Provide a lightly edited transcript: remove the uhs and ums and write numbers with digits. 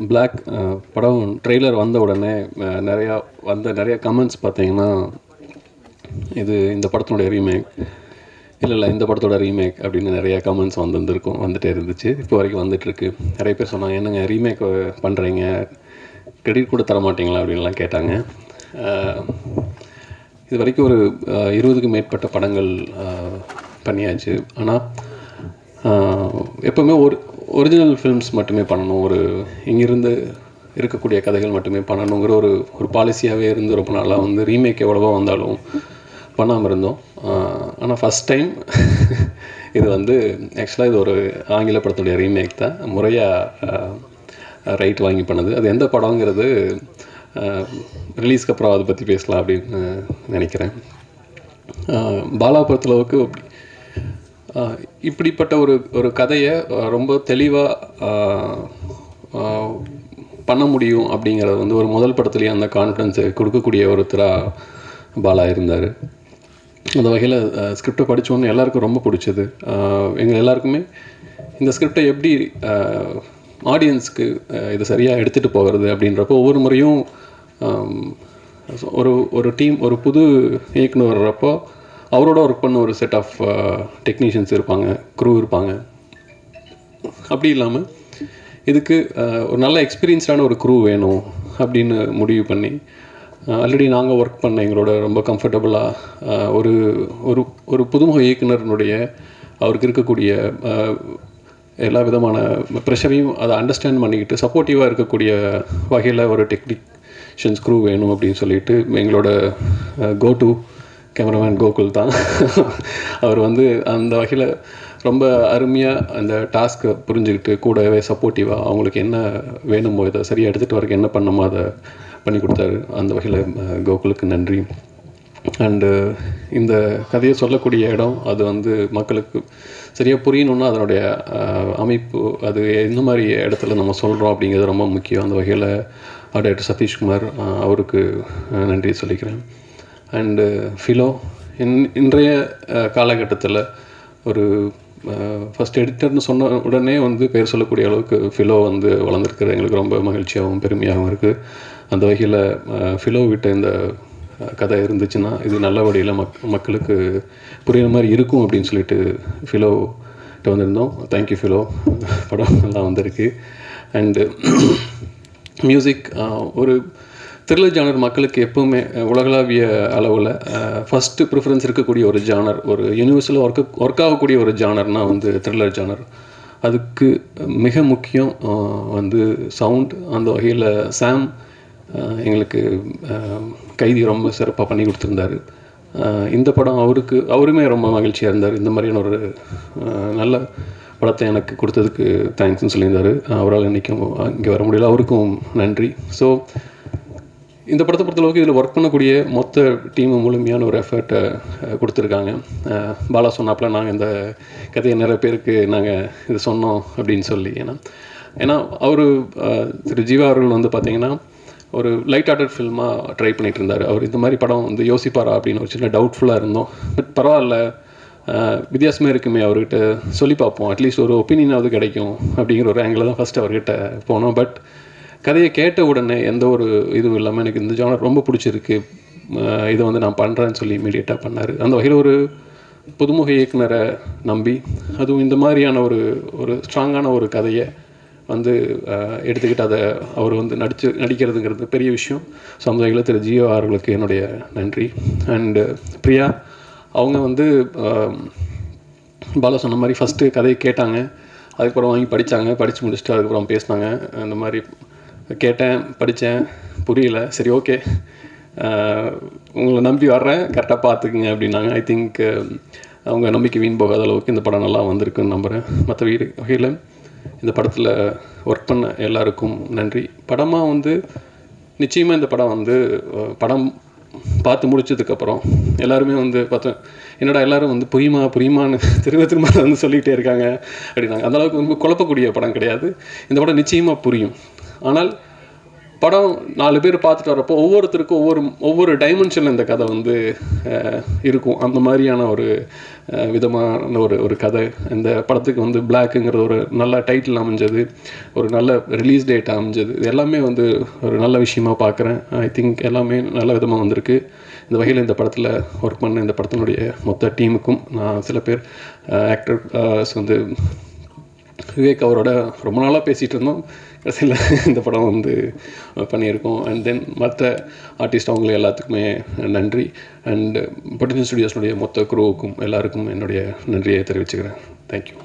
Black படம் trailer வந்த உடனே நிறையா கமெண்ட்ஸ் பார்த்தீங்கன்னா, இது இந்த படத்தினுடைய ரீமேக், இல்லை இந்த படத்தோட ரீமேக் அப்படின்னு நிறையா கமெண்ட்ஸ் வந்துகிட்டே இருந்துச்சு. இப்போ வரைக்கும் வந்துட்டுருக்கு. நிறைய பேர் சொன்னாங்க, என்னங்க ரீமேக் பண்ணுறீங்க, கிரெடிட் கூட தர மாட்டிங்களா அப்படின்லாம் கேட்டாங்க. இது வரைக்கும் ஒரு 20க்கும் மேற்பட்ட படங்கள் பண்ணியாச்சு. ஆனால் எப்போவுமே ஒரிஜினல் ஃபில்ம்ஸ் மட்டுமே பண்ணணும், இங்கிருந்து இருக்கக்கூடிய கதைகள் மட்டுமே பண்ணணுங்கிற ஒரு பாலிசியாகவே இருந்து ரொம்ப நாளாக ரீமேக் எவ்வளவோ வந்தாலும் பண்ணாமல் இருந்தோம். ஆனால் ஃபஸ்ட் டைம் இது ஆக்சுவலாக இது ஒரு ஆங்கில படத்துடைய ரீமேக் தான், முறையாக ரைட் வாங்கி பண்ணது. அது எந்த படங்கிறது ரிலீஸ்க்கு அப்புறம் அதை பற்றி பேசலாம் அப்படின்னு நினைக்கிறேன். பாலா பொறுத்தளவுக்கு இப்படிப்பட்ட ஒரு கதையை ரொம்ப தெளிவாக பண்ண முடியும் அப்படிங்கிறது ஒரு முதல் படத்துலேயே அந்த கான்ஃபிடன்ஸை கொடுக்கக்கூடிய ஒருத்தராக பாலா இருந்தார். அந்த வகையில் ஸ்கிரிப்டை படித்தோன்னு எல்லாருக்கும் ரொம்ப பிடிச்சது. எங்கள் எல்லாருக்குமே இந்த ஸ்கிரிப்டை எப்படி ஆடியன்ஸுக்கு இதை சரியாக எடுத்துகிட்டு போகிறது அப்படின்றப்போ ஒவ்வொரு முறையும் ஒரு டீம், ஒரு புது இயக்குனர் வர்றப்போ அவரோட ஒர்க் பண்ண ஒரு செட் ஆஃப் டெக்னீஷியன்ஸ் இருப்பாங்க, க்ரூ இருப்பாங்க. அப்படி இல்லாமல் இதுக்கு ஒரு நல்ல எக்ஸ்பீரியன்ஸ்டான ஒரு க்ரூ வேணும் அப்படின்னு முடிவு பண்ணி, ஆல்ரெடி நாங்கள் ஒர்க் பண்ண எங்களோட ரொம்ப கம்ஃபர்டபுளாக ஒரு புதுமுக இயக்குனருடைய அவருக்கு இருக்கக்கூடிய எல்லா விதமான ப்ரெஷரையும் அதை அண்டர்ஸ்டாண்ட் பண்ணிக்கிட்டு சப்போர்ட்டிவாக இருக்கக்கூடிய வகையில் ஒரு டெக்னீஷியன்ஸ் க்ரூ வேணும் அப்படின்னு சொல்லிட்டு எங்களோட கோ டு கேமராமேன் கோகுல் தான். அவர் அந்த வகையில் ரொம்ப அருமையாக அந்த டாஸ்க்கை புரிஞ்சுக்கிட்டு கூடவே சப்போர்ட்டிவாக அவங்களுக்கு என்ன வேணுமோ இதை சரியாக எடுத்துகிட்டு வரக்கு என்ன பண்ணணுமோ அதை பண்ணி கொடுத்தாரு. அந்த வகையில் கோகுலுக்கு நன்றி. அண்டு இந்த கதையை சொல்லக்கூடிய இடம் அது மக்களுக்கு சரியாக புரியணுன்னா அதனுடைய அமைப்பு, அது எந்த மாதிரி இடத்துல நம்ம சொல்கிறோம் அப்படிங்கிறது ரொம்ப முக்கியம். அந்த வகையில் டைரக்டர் சதீஷ்குமார் அவருக்கு நன்றி சொல்லிக்கிறேன். அண்டு ஃபிலோ இன்றைய காலகட்டத்தில் ஒரு ஃபஸ்ட் எடிட்டர்னு சொன்ன உடனே பேர் சொல்லக்கூடிய அளவுக்கு ஃபிலோ வளர்ந்துருக்குறது எங்களுக்கு ரொம்ப மகிழ்ச்சியாகவும் பெருமையாகவும் இருக்குது. அந்த வகையில் ஃபிலோ விட்ட இந்த கதை இருந்துச்சுன்னா இது நல்ல வழியில் மக்களுக்கு புரியுற மாதிரி இருக்கும் அப்படின்னு சொல்லிட்டு ஃபிலோட்ட வந்திருந்தோம். தேங்க்யூ ஃபிலோ, படம் நல்லா வந்திருக்கு. அண்டு மியூசிக் ஒரு த்ரில்லர் ஜானர் மக்களுக்கு எப்போவுமே உலகளாவிய அளவில் ஃபஸ்ட்டு ப்ரிஃபரன்ஸ் இருக்கக்கூடிய ஒரு ஜானர், ஒரு யூனிவர்சலாக ஒர்க் ஆகக்கூடிய ஒரு ஜானர்னால் த்ரில்லர் ஜானர். அதுக்கு மிக முக்கியம் சவுண்ட். அந்த வகையில் சாம் எங்களுக்கு கைதி ரொம்ப சிறப்பாக பண்ணி கொடுத்துருந்தாரு. இந்த படம் அவருமே ரொம்ப மகிழ்ச்சியாக இருந்தார். இந்த மாதிரியான ஒரு நல்ல படத்தை எனக்கு கொடுத்ததுக்கு தேங்க்ஸ்ன்னு சொல்லியிருந்தார். அவரால் இன்றைக்கும் இங்கே வர முடியல, அவருக்கும் நன்றி. ஸோ இந்த படத்தை பொறுத்தளவுக்கு இதில் ஒர்க் பண்ணக்கூடிய மொத்த டீமும் முழுமையான ஒரு எஃபர்ட்டை கொடுத்துருக்காங்க. பாலா சொன்னாப்பில் நாங்கள் இந்த கதையை நிறைய பேருக்கு நாங்கள் இது சொன்னோம் அப்படின்னு சொல்லி, ஏன்னா அவர் திரு ஜீவா அவர்கள் பார்த்திங்கன்னா ஒரு லைட் ஹார்ட்டட் ஃபில்மாக ட்ரை பண்ணிகிட்டு இருந்தார். அவர் இந்த மாதிரி படம் யோசிப்பாரா அப்படின்னு ஒரு சின்ன டவுட்ஃபுல்லாக இருந்தோம். பட் பரவாயில்ல, வித்தியாசமே இருக்குமே, அவர்கிட்ட சொல்லி பார்ப்போம், அட்லீஸ்ட் ஒரு ஒப்பீனியனாவது கிடைக்கும் அப்படிங்கிற ஒரு ஆங்கிள் தான் ஃபஸ்ட்டு அவர்கிட்ட போனோம். பட் கதையை கேட்ட உடனே எந்த ஒரு இதுவும் இல்லாமல் எனக்கு இந்த ஜானர் ரொம்ப பிடிச்சிருக்கு, இதை நான் பண்ணுறேன்னு சொல்லி இமீடியட்டாக பண்ணார். அந்த வகையில் ஒரு புதுமுக இயக்குனரை நம்பி, அதுவும் இந்த மாதிரியான ஒரு ஸ்ட்ராங்கான ஒரு கதையை எடுத்துக்கிட்டு அதை அவர் நடிக்கிறதுங்கிறது பெரிய விஷயம். ஸோ அந்த வகையில் திரு ஜியோ அவர்களுக்கு என்னுடைய நன்றி. அண்டு பிரியா அவங்க பாலா சொன்ன மாதிரி ஃபஸ்ட்டு கதையை கேட்டாங்க, அதுக்கப்புறம் வாங்கி படித்து முடிச்சுட்டு அதுக்கப்புறம் பேசினாங்க. அந்த மாதிரி கேட்டேன், படித்தேன், புரியல, சரி ஓகே உங்களை நம்பி வர்றேன், கரெக்டாக பார்த்துக்குங்க அப்படின்னாங்க. ஐ திங்க் அவங்க நம்பிக்கை வீண் போகாத அளவுக்கு இந்த படம் நல்லா வந்திருக்குன்னு நம்புகிறேன். மற்ற வகையில் இந்த படத்தில் ஒர்க் பண்ண எல்லாருக்கும் நன்றி. படமாக நிச்சயமாக இந்த படம் படம் பார்த்து முடிச்சதுக்கப்புறம் எல்லாருமே பார்த்தேன், என்னடா எல்லோரும் புரியுமான்னு திரும்ப சொல்லிகிட்டே இருக்காங்க அப்படின்னாங்க. அந்தளவுக்கு குழப்பக்கூடிய படம் கிடையாது. இந்த படம் நிச்சயமாக புரியும். ஆனால் படம் 4 பேர் பார்த்துட்டு வரப்போ ஒவ்வொருத்தருக்கும் ஒவ்வொரு டைமென்ஷனில் இந்த கதை வந்து இருக்கும். அந்த மாதிரியான ஒரு விதமான ஒரு கதை. இந்த படத்துக்கு வந்து பிளாக்குங்கிறது ஒரு நல்ல டைட்டில் அமைஞ்சது, ஒரு நல்ல ரிலீஸ் டேட் அமைஞ்சது. இது எல்லாமே வந்து ஒரு நல்ல விஷயமா பார்க்குறேன். ஐ திங்க் எல்லாமே நல்ல விதமாக வந்திருக்கு. இந்த வகையில் இந்த படத்தில் ஒர்க் பண்ண இந்த படத்தினுடைய மொத்த டீமுக்கும் நான் சில பேர் ஆக்டர்ஸ் வந்து விவேக் அவரோட ரொம்ப நாளாக பேசிகிட்டு இருந்தோம். கடைசியில் இந்த படம் வந்து பண்ணியிருக்கோம். அண்ட் தென் மற்ற ஆர்டிஸ்ட் அவங்களை எல்லாத்துக்குமே நன்றி. அண்ட் பொட்டன்ஷியல் ஸ்டுடியோஸ்னுடைய மொத்த குரூவுக்கும் எல்லாருக்கும் என்னுடைய நன்றியை தெரிவிச்சுக்கிறேன். தேங்க்யூ.